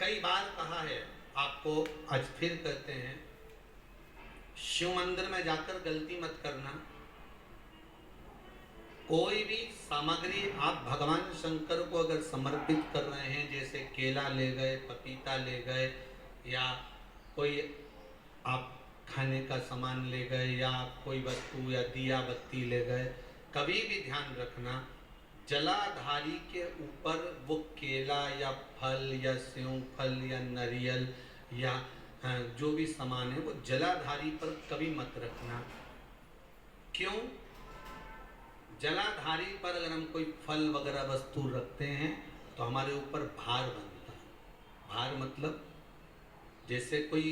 कई बार कहा है, आपको आज फिर कहते हैं, शिव मंदिर में जाकर गलती मत करना। कोई भी सामग्री आप भगवान शंकर को अगर समर्पित कर रहे हैं, जैसे केला ले गए, पपीता ले गए, या कोई आप खाने का सामान ले गए, या कोई वस्तु या दिया बत्ती ले गए, कभी भी ध्यान रखना जलाधारी के ऊपर वो केला या फल या सेव फल या नारियल या जो भी सामान है वो जलाधारी पर कभी मत रखना। क्यों? जलाधारी पर अगर हम कोई फल वगैरह वस्तु रखते हैं तो हमारे ऊपर भार बनता है। भार मतलब जैसे कोई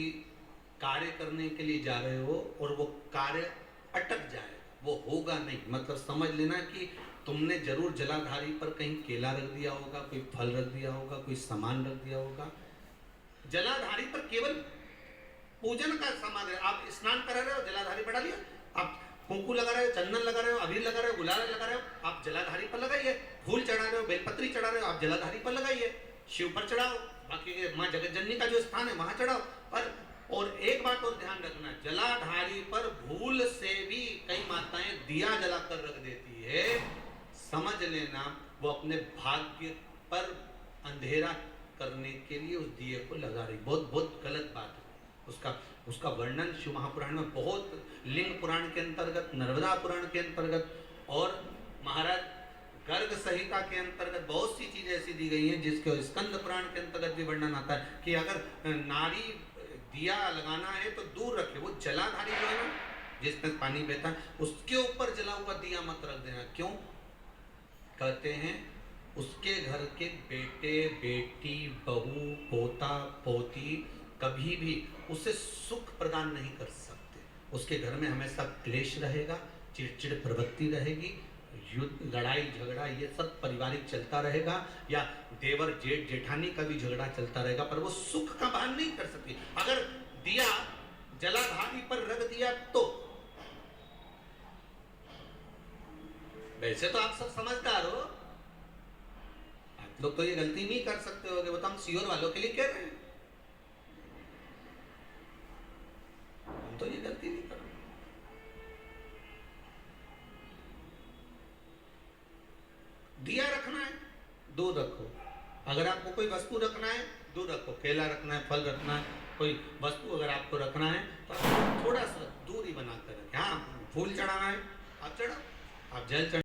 कार्य करने के लिए जा रहे हो और वो कार्य अटक जाए, वो होगा नहीं, मतलब समझ लेना कि तुमने जरूर जलाधारी पर कहीं केला रख दिया होगा, कोई फल रख दिया होगा, कोई सामान रख दिया होगा। जलाधारी पर केवल पूजन का सामान है। आप स्नान करा रहे हो, जलाधारी पर डालिए। आप कुंकू लगा रहे हो, चंदन लगा रहे हो, अबीर लगा रहे हो, गुलाल लगा रहे हो, आप जलाधारी पर लगाइए। फूल चढ़ा रहे हो, बेलपत्री चढ़ा रहे हो, आप जलाधारी पर लगाइए। शिव पर चढ़ाओ, बाकी माँ जगत जननी का जो स्थान है वहां चढ़ाओ। और एक बात और ध्यान रखना, जलाधारी पर भूल से भी कई माताएं दिया जलाकर रख देती है, समझ लेना वो अपने भाग्य पर अंधेरा करने के लिए उस दिए को लगा रही। बहुत बहुत गलत बात है। उसका वर्णन शिव महापुराण में बहुत, लिंग पुराण के अंतर्गत, नर्मदा पुराण के अंतर्गत और महाराज गर्ग संहिता के अंतर्गत बहुत सी चीजें ऐसी दी गई हैं, जिसके स्कंद पुराण के अंतर्गत भी वर्णन आता है कि अगर नारी दिया लगाना है तो दूर रखे। वो जलाधारी जो है ना, जिसमें पानी बहता है, उसके ऊपर जला हुआ दिया मत रख देना। क्यों? कहते हैं उसके घर के बेटे बेटी बहू पोता पोती कभी भी उसे सुख प्रदान नहीं कर सकते। उसके घर में हमेशा क्लेश रहेगा, चिड़चिड़ प्रवृत्ति रहेगी, युद्ध लड़ाई झगड़ा ये सब पारिवारिक चलता रहेगा, या देवर जेठ जेठानी का भी झगड़ा चलता रहेगा, पर वो सुख का भान नहीं कर सकती। अगर दिया जलाधारी पर रख दिया तो, वैसे तो आप सब समझदार हो, आप लोग तो ये गलती नहीं कर सकते होगे, वो तो हम सियोर वालों के लिए कह रहे हैं, हम तो ये गलती नहीं कर रहे। दिया रखना है, दूर रखो। अगर आपको कोई वस्तु रखना है, दूर रखो। केला रखना है, फल रखना है, कोई वस्तु अगर आपको रखना है तो थोड़ा सा दूरी बनाकर रखें। हाँ, फूल चढ़ाना है आप चढ़ाओ, आप जल चढ़ा